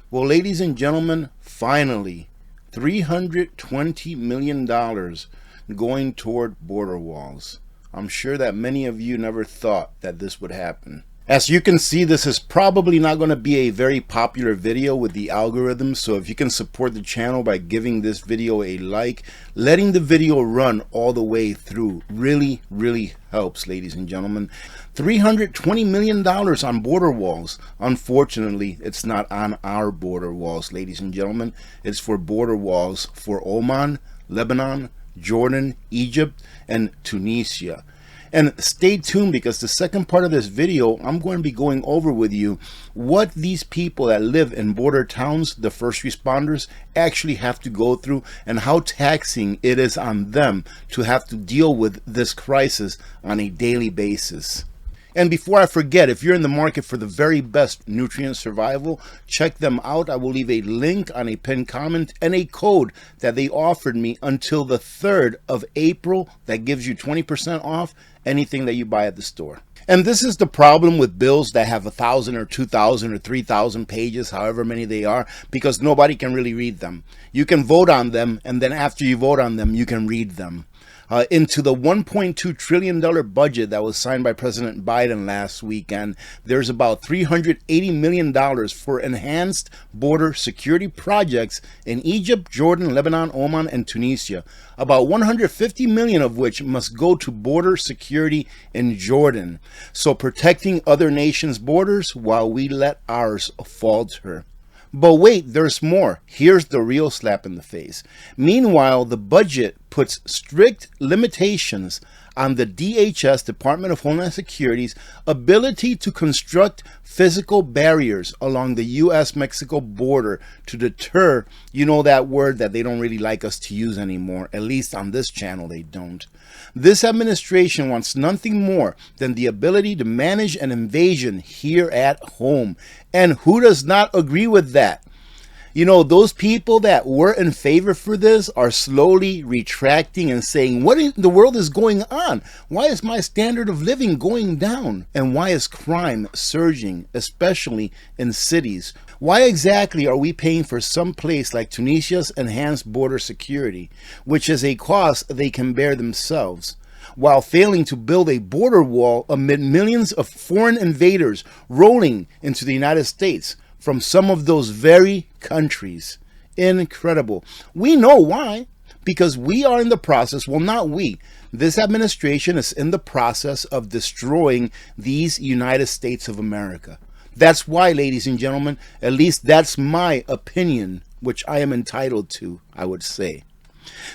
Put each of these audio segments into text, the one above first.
Well, ladies and gentlemen, finally, $320 million going toward border walls. I'm sure that many of you never thought that this would happen. As you can see, this is probably not going to be a very popular video with the algorithm, so if you can support the channel by giving this video a like, letting the video run all the way through really helps, ladies and gentlemen. $320 million on border walls. Unfortunately, it's not on our border walls, ladies and gentlemen. It's for border walls for Oman, Lebanon, Jordan, Egypt, and Tunisia. And stay tuned, because the second part of this video, I'm going to be going over with you what these people that live in border towns, the first responders, actually have to go through, and how taxing it is on them to have to deal with this crisis on a daily basis. And before I forget, if you're in the market for the very best nutrient survival, check them out. I will leave a link on a pinned comment and a code that they offered me until the 3rd of April that gives you 20% off anything that you buy at the store. And this is the problem with bills that have 1,000 or 2,000 or 3,000 pages, however many they are, because nobody can really read them. You can vote on them, and then after you vote on them, you can read them. Into the $1.2 trillion budget that was signed by President Biden last weekend, there's about $380 million for enhanced border security projects in Egypt, Jordan, Lebanon, Oman, and Tunisia. About $150 million of which must go to border security in Jordan. So protecting other nations' borders while we let ours falter. But wait, there's more. Here's the real slap in the face. Meanwhile, the budget puts strict limitations on the DHS, Department of Homeland Security's ability to construct physical barriers along the U.S.-Mexico border to deter, you know, that word that they don't really like us to use anymore, at least on this channel they don't. This administration wants nothing more than the ability to manage an invasion here at home. And who does not agree with that? You know, those people that were in favor for this are slowly retracting and saying, what in the world is going on? Why is my standard of living going down? And why is crime surging, especially in cities? Why exactly are we paying for some place like Tunisia's enhanced border security, which is a cost they can bear themselves, while failing to build a border wall amid millions of foreign invaders rolling into the United States from some of those very countries? Incredible. We know why. Because we are in the process, well, not we, this administration is in the process of destroying these United States of America. That's why, ladies and gentlemen, at least that's my opinion, which I am entitled to, I would say.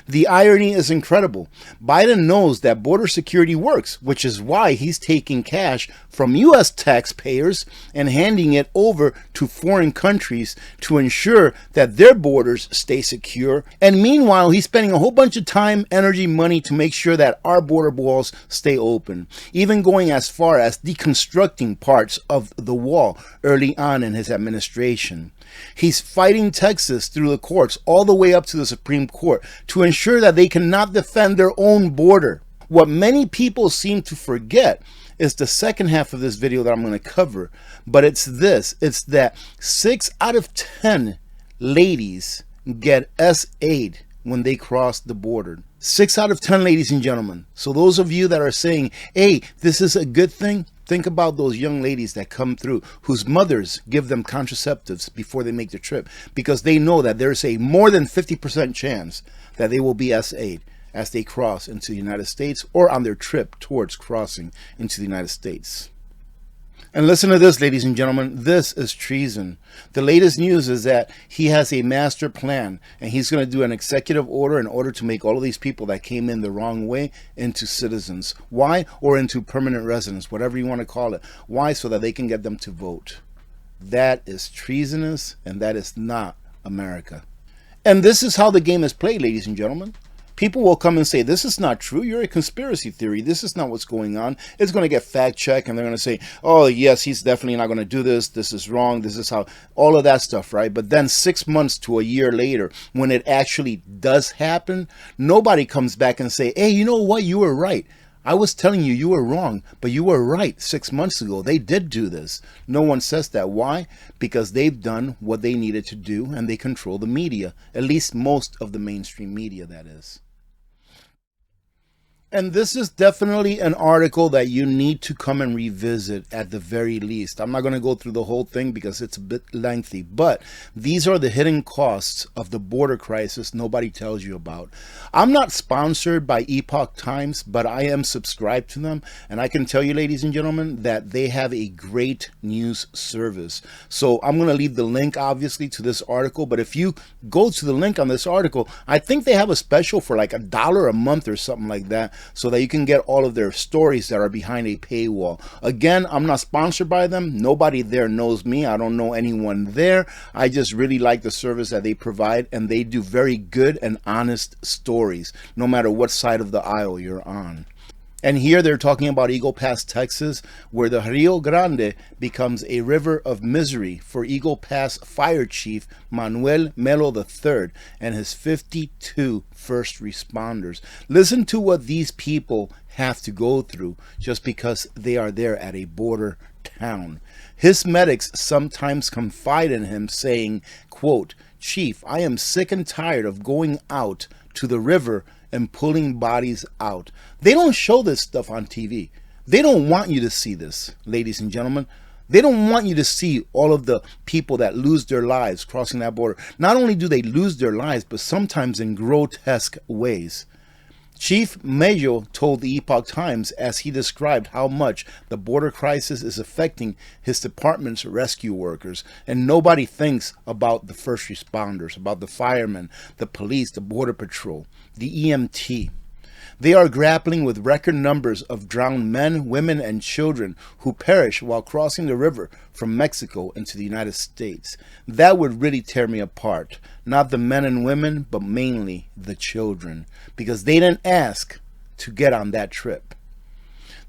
The irony is incredible. Biden knows that border security works, which is why he's taking cash from U.S. taxpayers and handing it over to foreign countries to ensure that their borders stay secure. And meanwhile, he's spending a whole bunch of time, energy, money to make sure that our border walls stay open, even going as far as deconstructing parts of the wall early on in his administration. He's fighting Texas through the courts all the way up to the Supreme Court to ensure that they cannot defend their own border. What many people seem to forget is the second half of this video that I'm going to cover, but it's this. It's that 6 out of 10 ladies get S-aid when they cross the border. 6 out of 10, ladies and gentlemen. So those of you that are saying, hey, this is a good thing, think about those young ladies that come through whose mothers give them contraceptives before they make the trip, because they know that there's a more than 50% chance that they will be S-aid as they cross into the United States or on their trip towards crossing into the United States. And listen to this, ladies and gentlemen, this is treason. The latest news is that he has a master plan, and he's going to do an executive order in order to make all of these people that came in the wrong way into citizens. Why? Or into permanent residents, whatever you want to call it. Why? So that they can get them to vote. That is treasonous, and that is not America. And this is how the game is played, ladies and gentlemen. People will come and say, this is not true. You're a conspiracy theory. This is not what's going on. It's going to get fact checked, and they're going to say, oh, yes, he's definitely not going to do this. This is wrong. This is how, all of that stuff, right? But then 6 months to a year later, when it actually does happen, nobody comes back and say, hey, you know what? You were right. I was telling you, you were wrong, but you were right 6 months ago. They did do this. No one says that. Why? Because they've done what they needed to do, and they control the media, at least most of the mainstream media, that is. And this is definitely an article that you need to come and revisit at the very least. I'm not going to go through the whole thing because it's a bit lengthy, but these are the hidden costs of the border crisis nobody tells you about. I'm not sponsored by Epoch Times, but I am subscribed to them, and I can tell you, ladies and gentlemen, that they have a great news service. So I'm going to leave the link, obviously, to this article, but if you go to the link on this article, I think they have a special for like $1 a month or something like that, so that you can get all of their stories that are behind a paywall. Again, I'm not sponsored by them. Nobody there knows me. I don't know anyone there. I just really like the service that they provide, and they do very good and honest stories, no matter what side of the aisle you're on. And here they're talking about Eagle Pass, Texas, where the Rio Grande becomes a river of misery for Eagle Pass Fire Chief Manuel Melo III and his 52 first responders. Listen to what these people have to go through just because they are there at a border town. His medics sometimes confide in him saying, quote, "Chief, I am sick and tired of going out to the river and pulling bodies out." They don't show this stuff on TV. They don't want you to see this, ladies and gentlemen. They don't want you to see all of the people that lose their lives crossing that border. Not only do they lose their lives, but sometimes in grotesque ways. Chief Mayo told the Epoch Times as he described how much the border crisis is affecting his department's rescue workers, and nobody thinks about the first responders, about the firemen, the police, the border patrol, the EMT. They are grappling with record numbers of drowned men, women, and children who perish while crossing the river from Mexico into the United States. That would really tear me apart. Not the men and women, but mainly the children, because they didn't ask to get on that trip.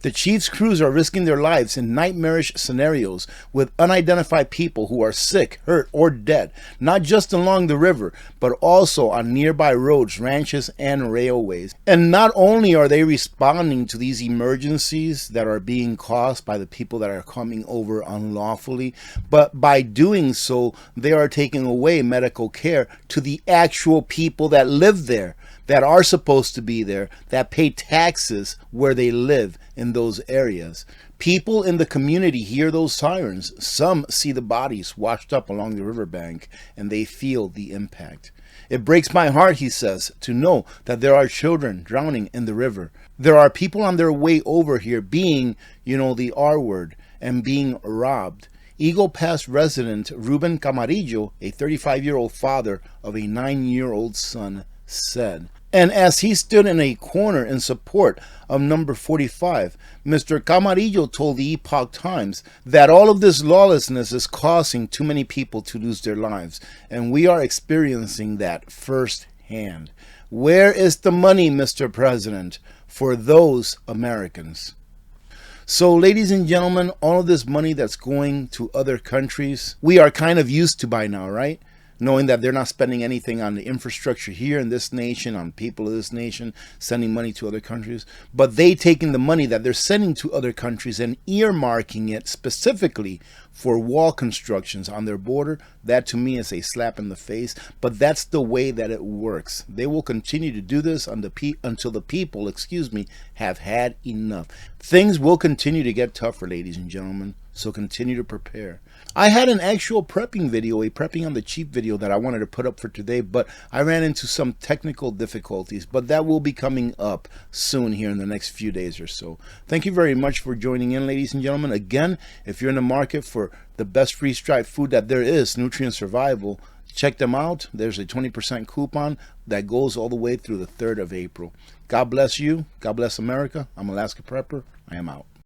The Chief's crews are risking their lives in nightmarish scenarios with unidentified people who are sick, hurt, or dead, not just along the river, but also on nearby roads, ranches, and railways. And not only are they responding to these emergencies that are being caused by the people that are coming over unlawfully, but by doing so, they are taking away medical care to the actual people that live there, that are supposed to be there, that pay taxes where they live in those areas. People in the community hear those sirens. Some see the bodies washed up along the riverbank, and they feel the impact. It breaks my heart, he says, to know that there are children drowning in the river. There are people on their way over here being, the R word, and being robbed. Eagle Pass resident Ruben Camarillo, a 35-year-old father of a 9-year-old son, said. And as he stood in a corner in support of number 45, Mr. Camarillo told the Epoch Times that all of this lawlessness is causing too many people to lose their lives, and we are experiencing that firsthand. Where is the money, Mr. President, for those Americans? So, ladies and gentlemen, all of this money that's going to other countries, we are kind of used to by now, right? Knowing that they're not spending anything on the infrastructure here in this nation, on people of this nation, sending money to other countries, but they taking the money that they're sending to other countries and earmarking it specifically for wall constructions on their border. That to me is a slap in the face, but that's the way that it works. They will continue to do this until the people, have had enough. Things will continue to get tougher, ladies and gentlemen, so continue to prepare. I had an actual prepping video, a prepping on the cheap video that I wanted to put up for today, but I ran into some technical difficulties, but that will be coming up soon here in the next few days or so. Thank you very much for joining in, ladies and gentlemen. Again, if you're in the market for the best freeze-dried food that there is, Nutrient Survival, check them out. There's a 20% coupon that goes all the way through the 3rd of April. God bless you. God bless America. I'm Alaska Prepper. I am out.